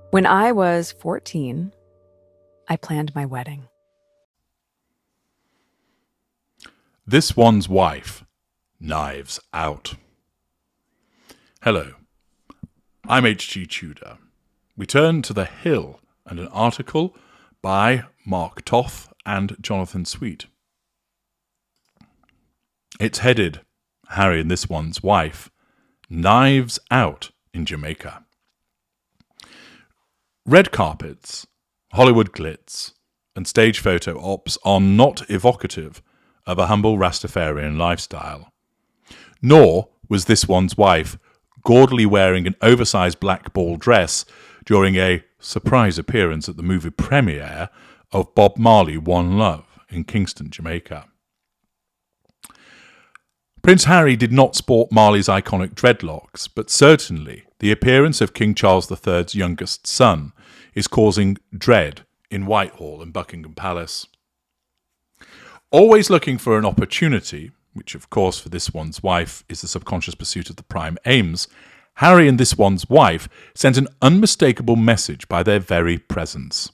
When I was 14, I planned my wedding. This One's Wife, Knives Out. Hello, I'm H.G. Tudor. We turn to The Hill and an article by Mark Toth and Jonathan Sweet. It's headed, Harry and This One's Wife, Knives Out in Jamaica. Red carpets, Hollywood glitz, and stage photo ops are not evocative of a humble Rastafarian lifestyle. Nor was This One's Wife gaudily wearing an oversized black ball dress during a surprise appearance at the movie premiere of Bob Marley One Love in Kingston, Jamaica. Prince Harry did not sport Marley's iconic dreadlocks, but certainly the appearance of King Charles III's youngest son is causing dread in Whitehall and Buckingham Palace. Always looking for an opportunity, which of course for This One's Wife is the subconscious pursuit of the prime aims, Harry and This One's Wife sent an unmistakable message by their very presence.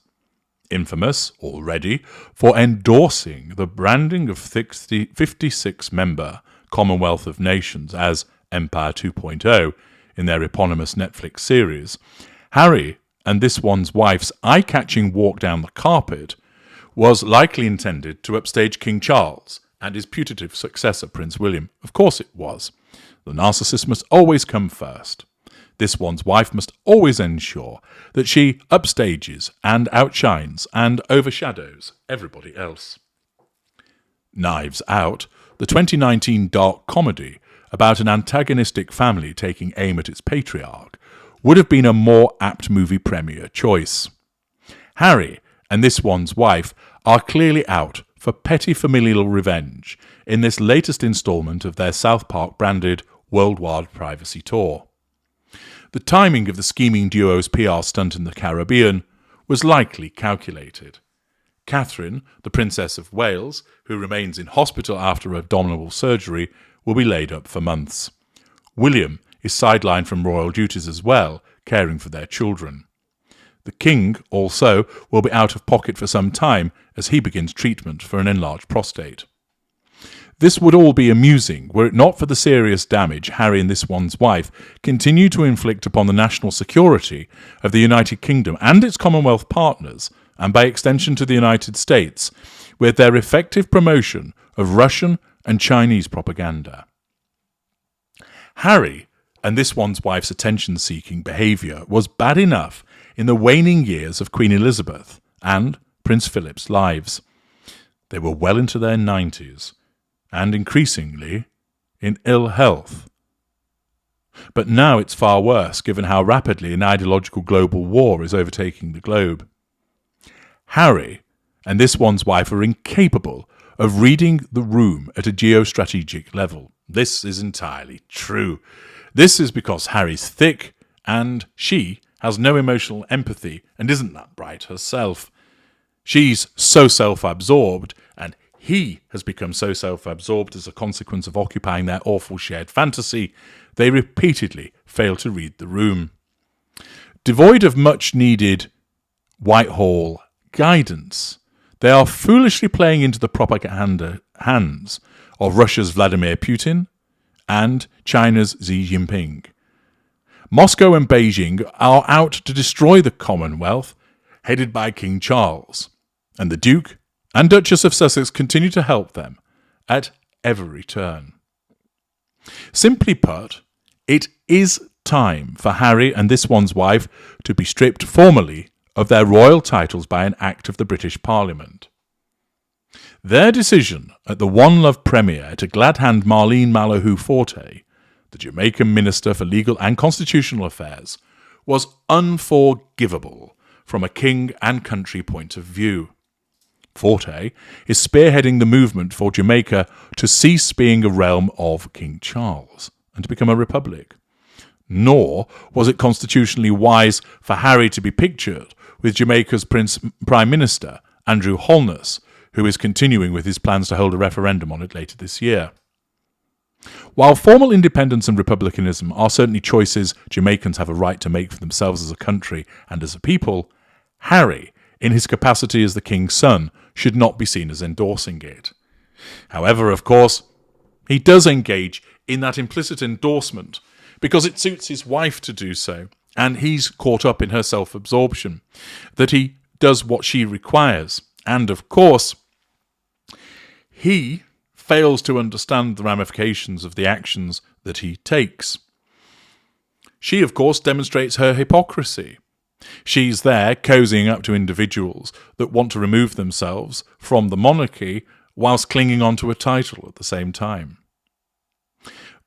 Infamous already for endorsing the branding of 56-member Commonwealth of Nations as Empire 2.0 in their eponymous Netflix series, Harry and This One's Wife's eye-catching walk down the carpet was likely intended to upstage King Charles and his putative successor Prince William. Of course it was. The narcissist must always come first. This One's Wife must always ensure that she upstages and outshines and overshadows everybody else. Knives Out, the 2019 dark comedy about an antagonistic family taking aim at its patriarch, would have been a more apt movie premiere choice. Harry and This One's Wife are clearly out for petty familial revenge in this latest instalment of their South Park branded worldwide privacy tour. The timing of the scheming duo's PR stunt in the Caribbean was likely calculated. Catherine, the Princess of Wales, who remains in hospital after abdominal surgery, will be laid up for months. William is sidelined from royal duties as well, caring for their children. The King, also, will be out of pocket for some time as he begins treatment for an enlarged prostate. This would all be amusing were it not for the serious damage Harry and This One's Wife continue to inflict upon the national security of the United Kingdom and its Commonwealth partners, and by extension to the United States, with their effective promotion of Russian and Chinese propaganda. Harry and This One's Wife's attention-seeking behaviour was bad enough in the waning years of Queen Elizabeth and Prince Philip's lives. They were well into their 90s, and increasingly in ill health. But now it's far worse, given how rapidly an ideological global war is overtaking the globe. Harry and This One's Wife are incapable of reading the room at a geostrategic level. This is entirely true. This is because Harry's thick and she has no emotional empathy and isn't that bright herself. She's so self-absorbed, and he has become so self-absorbed as a consequence of occupying their awful shared fantasy, they repeatedly fail to read the room. Devoid of much-needed Whitehall guidance, they are foolishly playing into the propaganda hands of Russia's Vladimir Putin and China's Xi Jinping. Moscow and Beijing are out to destroy the Commonwealth, headed by King Charles, and the Duke and Duchess of Sussex continue to help them at every turn. Simply put, it is time for Harry and This One's Wife to be stripped formally of their royal titles by an act of the British Parliament. Their decision at the One Love premiere to glad-hand Marlene Malahoo Forte, the Jamaican Minister for Legal and Constitutional Affairs, was unforgivable from a king and country point of view. Forte is spearheading the movement for Jamaica to cease being a realm of King Charles and to become a republic. Nor was it constitutionally wise for Harry to be pictured with Jamaica's Prime Minister, Andrew Holness, who is continuing with his plans to hold a referendum on it later this year. While formal independence and republicanism are certainly choices Jamaicans have a right to make for themselves as a country and as a people, Harry, in his capacity as the king's son, should not be seen as endorsing it. However, of course, he does engage in that implicit endorsement because it suits his wife to do so, and he's caught up in her self-absorption, that he does what she requires. And, of course, he fails to understand the ramifications of the actions that he takes. She, of course, demonstrates her hypocrisy. She's there cozying up to individuals that want to remove themselves from the monarchy whilst clinging on to a title at the same time.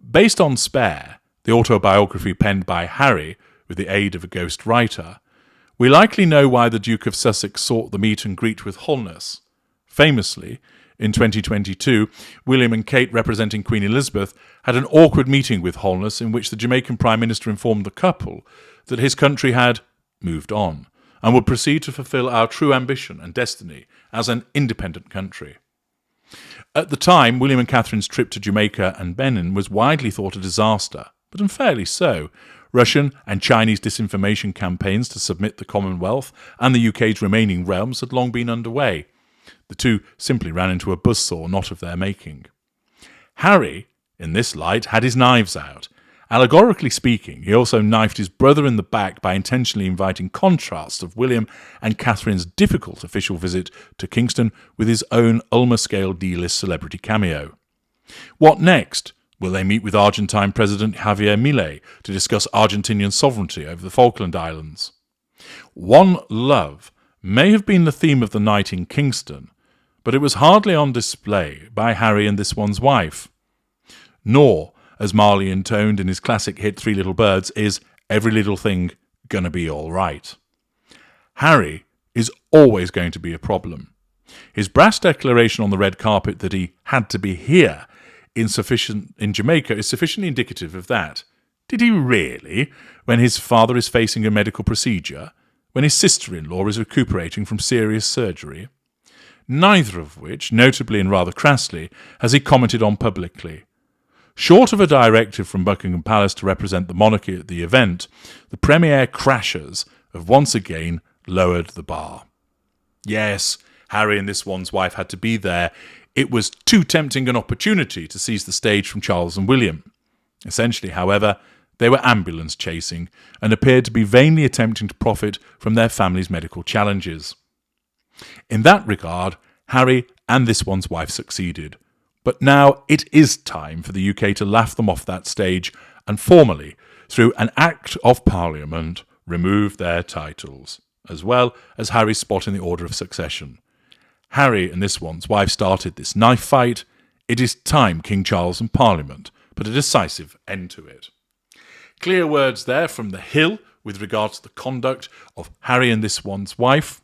Based on Spare, the autobiography penned by Harry with the aid of a ghost writer, we likely know why the Duke of Sussex sought the meet and greet with Holness. Famously, in 2022, William and Kate, representing Queen Elizabeth, had an awkward meeting with Holness in which the Jamaican Prime Minister informed the couple that his country had moved on and would proceed to fulfil our true ambition and destiny as an independent country. At the time, William and Catherine's trip to Jamaica and Benin was widely thought a disaster, but unfairly so. Russian and Chinese disinformation campaigns to submit the Commonwealth and the UK's remaining realms had long been underway. The two simply ran into a buzzsaw not of their making. Harry, in this light, had his knives out. Allegorically speaking, he also knifed his brother in the back by intentionally inviting contrasts of William and Catherine's difficult official visit to Kingston with his own Ulmer-scale D-list celebrity cameo. What next? Will they meet with Argentine President Javier Milei to discuss Argentinian sovereignty over the Falkland Islands? One love may have been the theme of the night in Kingston, but it was hardly on display by Harry and this one's wife. Nor, as Marley intoned in his classic hit Three Little Birds, is every little thing gonna be all right. Harry is always going to be a problem. His brass declaration on the red carpet that he had to be here in Jamaica is sufficiently indicative of that. Did he really, when his father is facing a medical procedure, when his sister-in-law is recuperating from serious surgery? Neither of which, notably and rather crassly, has he commented on publicly. Short of a directive from Buckingham Palace to represent the monarchy at the event, the Premier crashers have once again lowered the bar. Yes, Harry and this one's wife had to be there. It was too tempting an opportunity to seize the stage from Charles and William. Essentially, however, they were ambulance chasing and appeared to be vainly attempting to profit from their family's medical challenges. In that regard, Harry and this one's wife succeeded. But now it is time for the UK to laugh them off that stage and formally, through an Act of Parliament, remove their titles, as well as Harry's spot in the order of succession. Harry and this one's wife started this knife fight. It is time King Charles and Parliament put a decisive end to it. Clear words there from the Hill with regard to the conduct of Harry and this one's wife.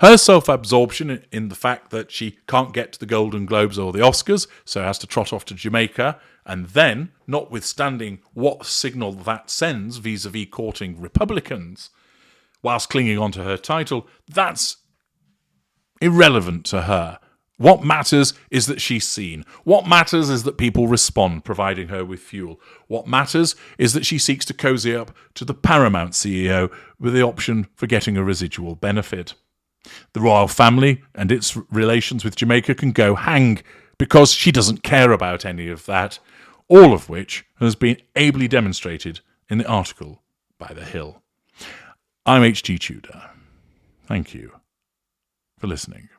Her self-absorption in the fact that she can't get to the Golden Globes or the Oscars, so has to trot off to Jamaica, and then, notwithstanding what signal that sends vis-à-vis courting Republicans, whilst clinging on to her title, that's irrelevant to her. What matters is that she's seen. What matters is that people respond, providing her with fuel. What matters is that she seeks to cozy up to the Paramount CEO with the option for getting a residual benefit. The royal family and its relations with Jamaica can go hang, because she doesn't care about any of that, all of which has been ably demonstrated in the article by The Hill. I'm H.G. Tudor. Thank you for listening.